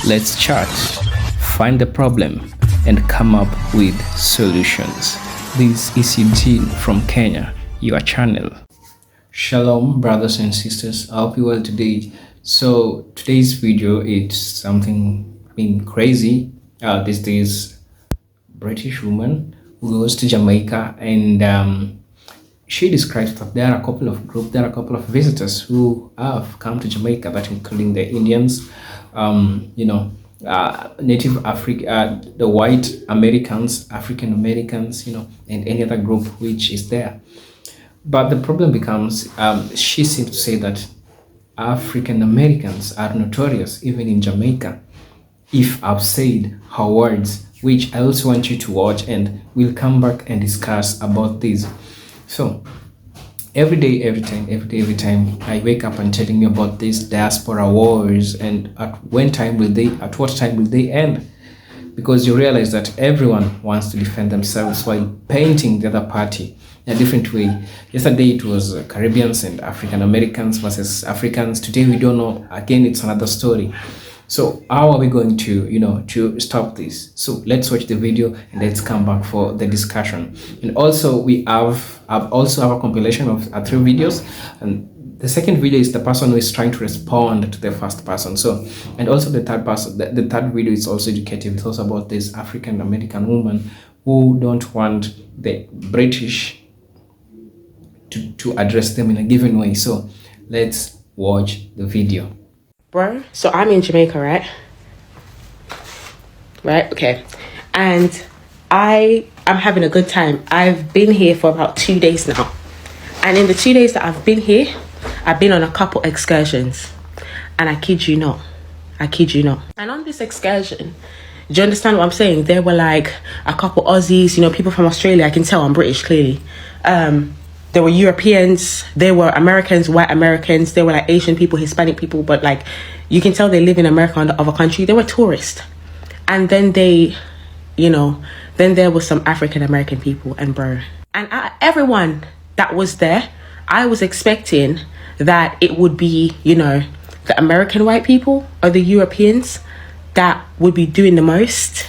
Let's chat, find the problem, and come up with solutions. This is Eugene from Kenya, your channel. Shalom, brothers and sisters. I hope you well today. So today's video is something crazy. This is British woman who goes to Jamaica, and she describes that there are a couple of visitors who have come to Jamaica, that including the Indians, Native Africa, the white Americans, African Americans, and any other group which is there. But the problem becomes, she seems to say that African Americans are notorious, even in Jamaica. If I've said her words, which I also want you to watch, and we'll come back and discuss about this. So every day, every time I wake up and telling you about these diaspora wars, and at what time will they end? Because you realize that everyone wants to defend themselves while painting the other party in a different way. Yesterday it was Caribbeans and African Americans versus Africans. Today we don't know. Again, it's another story. So how are we going to to stop this? So let's watch the video and let's come back for the discussion. And also I've also have a compilation of 3 videos, and the second video is the person who is trying to respond to the first person. So, and also the third person, the third video is also educative. It's also about this African American woman who don't want the British to address them in a given way. So let's watch the video. Bro, so I'm in Jamaica, right? Okay. And I'm having a good time. I've been here for about 2 days now. And in the 2 days that I've been here, I've been on a couple excursions. And I kid you not. And on this excursion, do you understand what I'm saying? There were like a couple Aussies, people from Australia. I can tell I'm British, clearly. There were Europeans, there were Americans, white Americans, there were like Asian people, Hispanic people, but like you can tell they live in America and other country. They were tourists. And then then there was some African American people, and bro. And everyone that was there, I was expecting that it would be, the American white people or the Europeans that would be doing the most.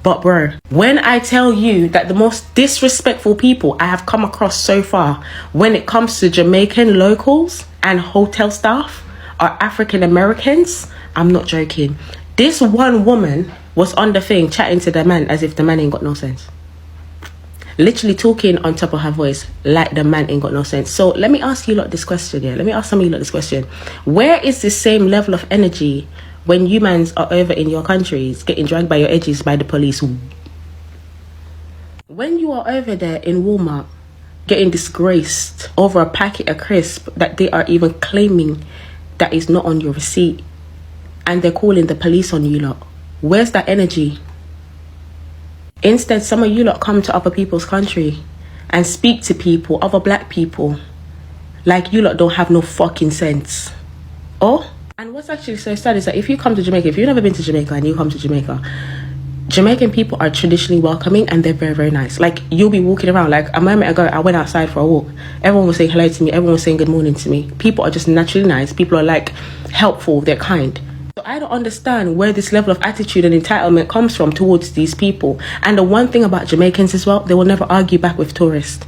But bro, when I tell you that the most disrespectful people I have come across so far when it comes to Jamaican locals and hotel staff are African Americans, I'm not joking. This one woman was on the thing chatting to the man as if the man ain't got no sense. Literally talking on top of her voice like the man ain't got no sense. So let me ask you lot this question, yeah? Let me ask some of you lot this question. Where is this same level of energy when humans are over in your countries getting dragged by your edges by the police? When you are over there in Walmart getting disgraced over a packet of crisp that they are even claiming that is not on your receipt, and they're calling the police on you lot, where's that energy? Instead, some of you lot come to other people's country and speak to people, other black people, like you lot don't have no fucking sense. Oh? And what's actually so sad is that if you come to Jamaica, if you've never been to Jamaica and you come to Jamaica, Jamaican people are traditionally welcoming and they're very, very nice. Like, you'll be walking around. Like, a moment ago, I went outside for a walk. Everyone was saying hello to me. Everyone was saying good morning to me. People are just naturally nice. People are, like, helpful. They're kind. So I don't understand where this level of attitude and entitlement comes from towards these people. And the one thing about Jamaicans as well, they will never argue back with tourists.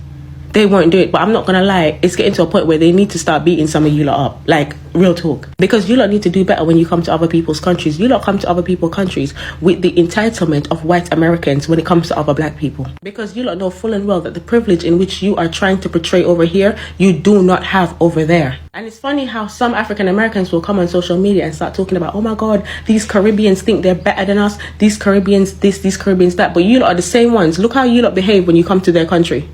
They won't do it, but I'm not gonna lie, it's getting to a point where they need to start beating some of you lot up. Like, real talk. Because you lot need to do better when you come to other people's countries. You lot come to other people's countries with the entitlement of white Americans when it comes to other black people. Because you lot know full and well that the privilege in which you are trying to portray over here, you do not have over there. And it's funny how some African Americans will come on social media and start talking about, oh my God, these Caribbeans think they're better than us. These Caribbeans this, these Caribbeans that. But you lot are the same ones. Look how you lot behave when you come to their country.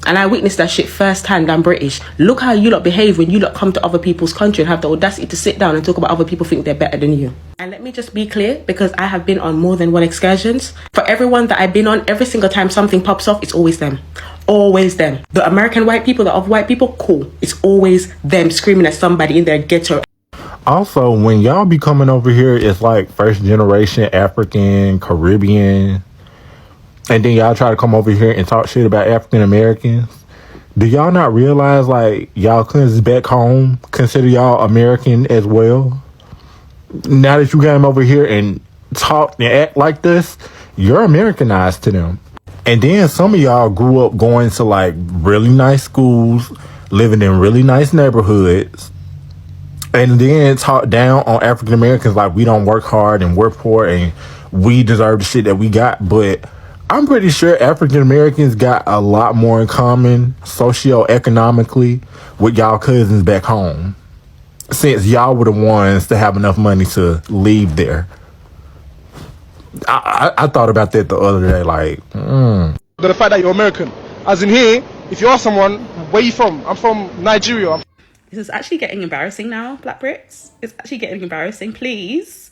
And I witnessed that shit firsthand. I'm British. Look how you lot behave when you lot come to other people's country and have the audacity to sit down and talk about other people think they're better than you. And let me just be clear, because I have been on more than one excursions. For everyone that I've been on, every single time something pops off, it's always them. Always them. The American white people, the other white people, cool. It's always them screaming at somebody in their ghetto. Also, when y'all be coming over here, it's like first generation African, Caribbean, and then y'all try to come over here and talk shit about African Americans. Do y'all not realize, like, y'all cousins back home consider y'all American as well? Now that you came over here and talk and act like this, you're Americanized to them. And then some of y'all grew up going to like really nice schools, living in really nice neighborhoods, and then talk down on African Americans like we don't work hard and we're poor and we deserve the shit that we got. But I'm pretty sure African Americans got a lot more in common socioeconomically with y'all cousins back home, since y'all were the ones to have enough money to leave there. I thought about that the other day, like, The fact that you're American. As in here, if you ask someone, where you from? I'm from Nigeria. This is actually getting embarrassing now, Black Brits. It's actually getting embarrassing. Please.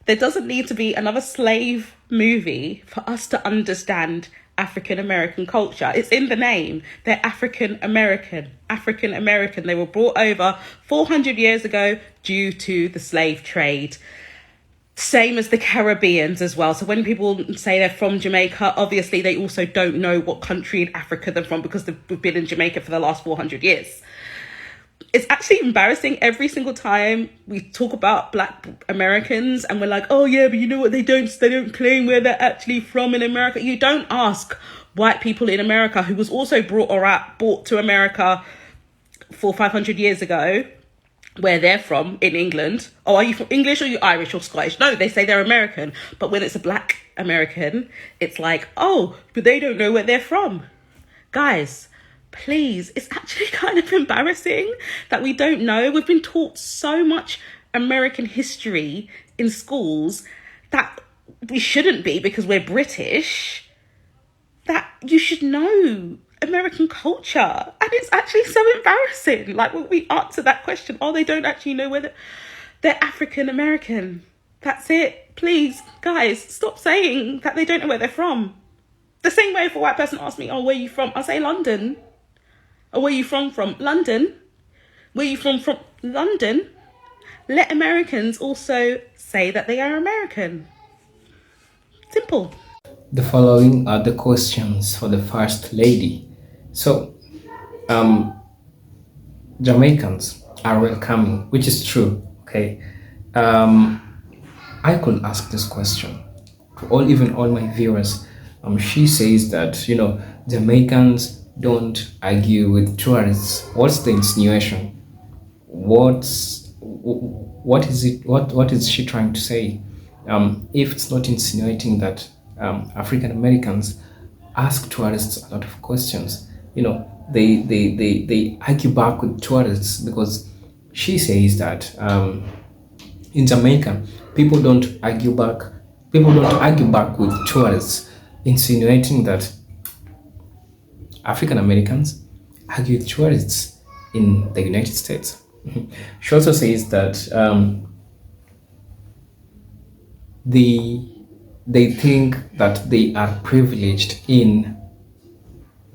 There doesn't need to be another slave movie for us to understand African American culture. It's in the name. They're African American. African American. They were brought over 400 years ago due to the slave trade. Same as the Caribbeans as well. So when people say they're from Jamaica, obviously they also don't know what country in Africa they're from because they've been in Jamaica for the last 400 years. It's actually embarrassing every single time we talk about Black Americans and we're like, oh yeah, but you know what, they don't claim where they're actually from in America. You don't ask white people in America who was also brought to America 500 years ago where they're from in England. Oh, are you from English or are you Irish or Scottish? No, they say they're American. But when it's a Black American, it's like, oh, but they don't know where they're from. Guys, please, it's actually kind of embarrassing that we don't know. We've been taught so much American history in schools that we shouldn't be because we're British, that you should know American culture. And it's actually so embarrassing. Like when we answer that question, oh, they don't actually know whether they're African American. That's it. Please, guys, stop saying that they don't know where they're from. The same way if a white person asks me, oh, where are you from? I'll say London. Or where are you from? London. Where are you from? London. Let Americans also say that they are American. Simple. The following are the questions for the First Lady. So, Jamaicans are welcoming, which is true, okay? I could ask this question to even all my viewers. She says that, Jamaicans don't argue with tourists. What's the insinuation? What is it? What is she trying to say? If it's not insinuating that African Americans ask tourists a lot of questions, they argue back with tourists, because she says that in Jamaica people don't argue back with tourists, insinuating that African Americans argue with tourists in the United States. She also says that they think that they are privileged in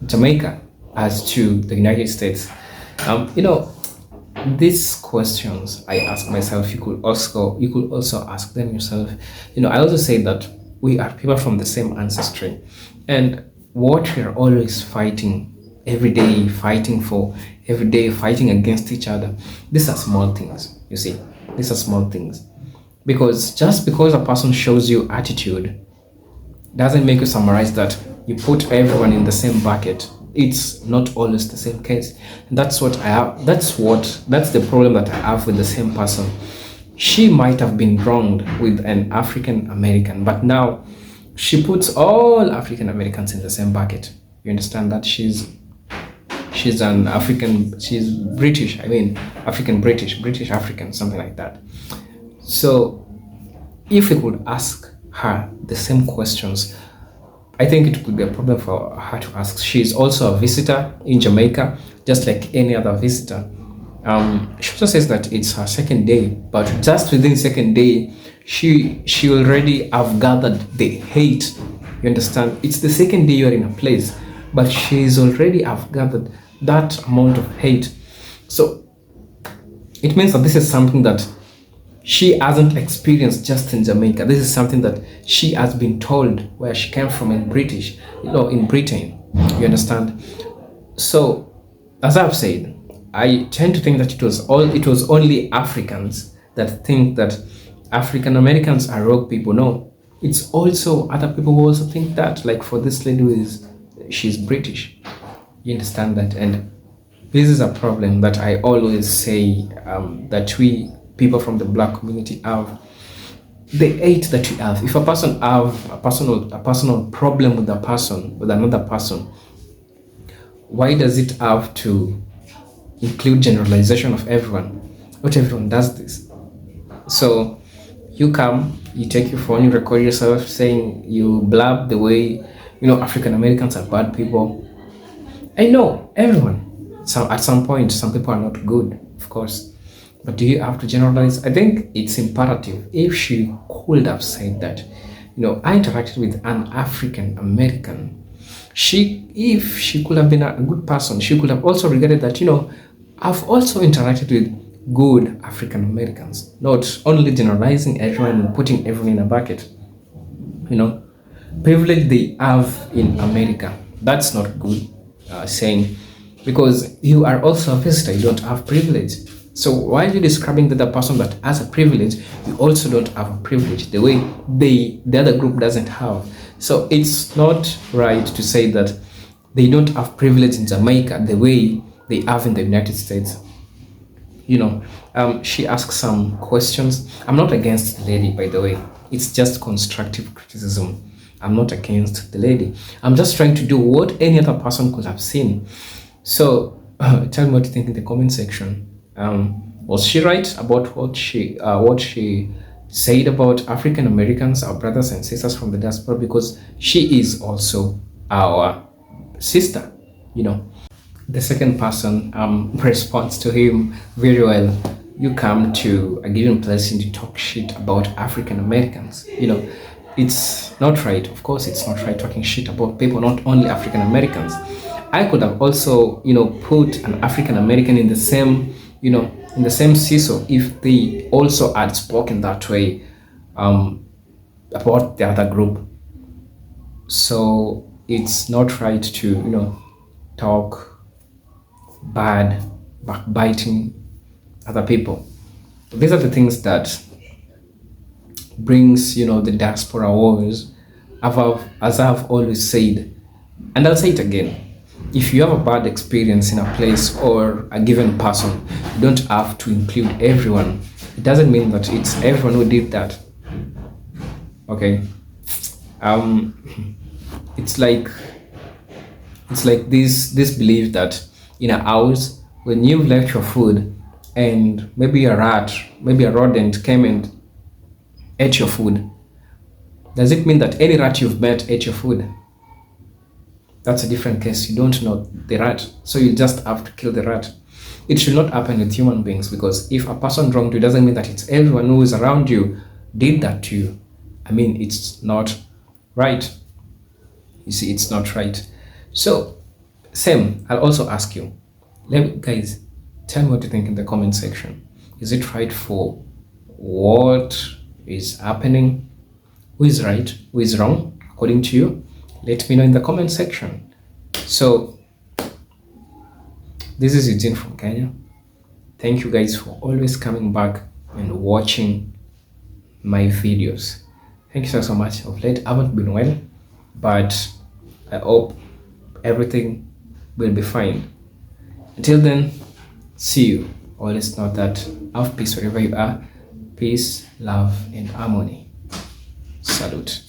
Jamaica as to the United States. These questions I ask myself, you could also ask them yourself. I also say that we are people from the same ancestry, and what we're always fighting every day, fighting against each other, these are small things. You see, these are small things, because just because a person shows you attitude doesn't make you summarize that you put everyone in the same bucket. It's not always the same case. And that's what I have. That's the problem that I have with the same person. She might have been wronged with an African American, but now she puts all African Americans in the same bucket. You understand that she's an African, she's British, British African, something like that. So if we could ask her the same questions, I think it could be a problem for her to ask. She's also a visitor in Jamaica, just like any other visitor. She also says that it's her second day, but just within second day, she already have gathered the hate. You understand? It's the second day you're in a place, but she's already have gathered that amount of hate. So it means that this is something that she hasn't experienced just in Jamaica. This is something that she has been told where she came from in Britain. You understand? So, as I've said, I tend to think that it was only Africans that think that African Americans are rogue people. No, it's also other people who also think that. Like for this lady she's British. You understand that? And this is a problem that I always say, that we people from the black community have. The hate that we have. If a person have a personal problem with another person, why does it have to include generalization of everyone? Not everyone does this. So you come, you take your phone, you record yourself saying, you blab the way, African Americans are bad people. I know everyone. So at some point, some people are not good, of course. But do you have to generalize? I think it's imperative. If she could have said that, I interacted with an African American. If she could have been a good person, she could have also regarded that, I've also interacted with good African Americans, not only generalizing everyone and putting everyone in a bucket. Privilege they have in America. That's not good saying, because you are also a visitor, you don't have privilege. So why are you describing the other person that has a privilege, you also don't have a privilege the way the other group doesn't have? So it's not right to say that they don't have privilege in Jamaica the way they have in the United States. She asks some questions. I'm not against the lady, by the way. It's just constructive criticism. I'm not against the lady. I'm just trying to do what any other person could have seen. So tell me what you think in the comment section. Was she right about what she said about African Americans, our brothers and sisters from the diaspora? Because she is also our sister. The second person responds to him very well. You come to a given place and you talk shit about African Americans. It's not right. Of course, it's not right talking shit about people, not only African Americans. I could have also, put an African American in the same, in the same seesaw if they also had spoken that way about the other group. So it's not right to, talk bad, backbiting other people. These are the things that brings, the diaspora wars. As I've always said, and I'll say it again. If you have a bad experience in a place or a given person, you don't have to include everyone. It doesn't mean that it's everyone who did that. Okay. It's like this belief that in a house, when you've left your food and maybe a rodent came and ate your food, does it mean that any rat you've met ate your food? That's a different case. You don't know the rat, so you just have to kill the rat. It should not happen with human beings, because if a person wronged you, it doesn't mean that it's everyone who is around you did that to you. It's not right. You see, it's not right. So, same, I'll also ask you, guys, tell me what you think in the comment section. Is it right for what is happening? Who is right? Who is wrong, according to you? Let me know in the comment section. So, this is Eugene from Kenya. Thank you guys for always coming back and watching my videos. Thank you so much. Of late, I haven't been well, but I hope everything will be fine. Until then, see you. Always know that have peace wherever you are. Peace, love, and harmony. Salute.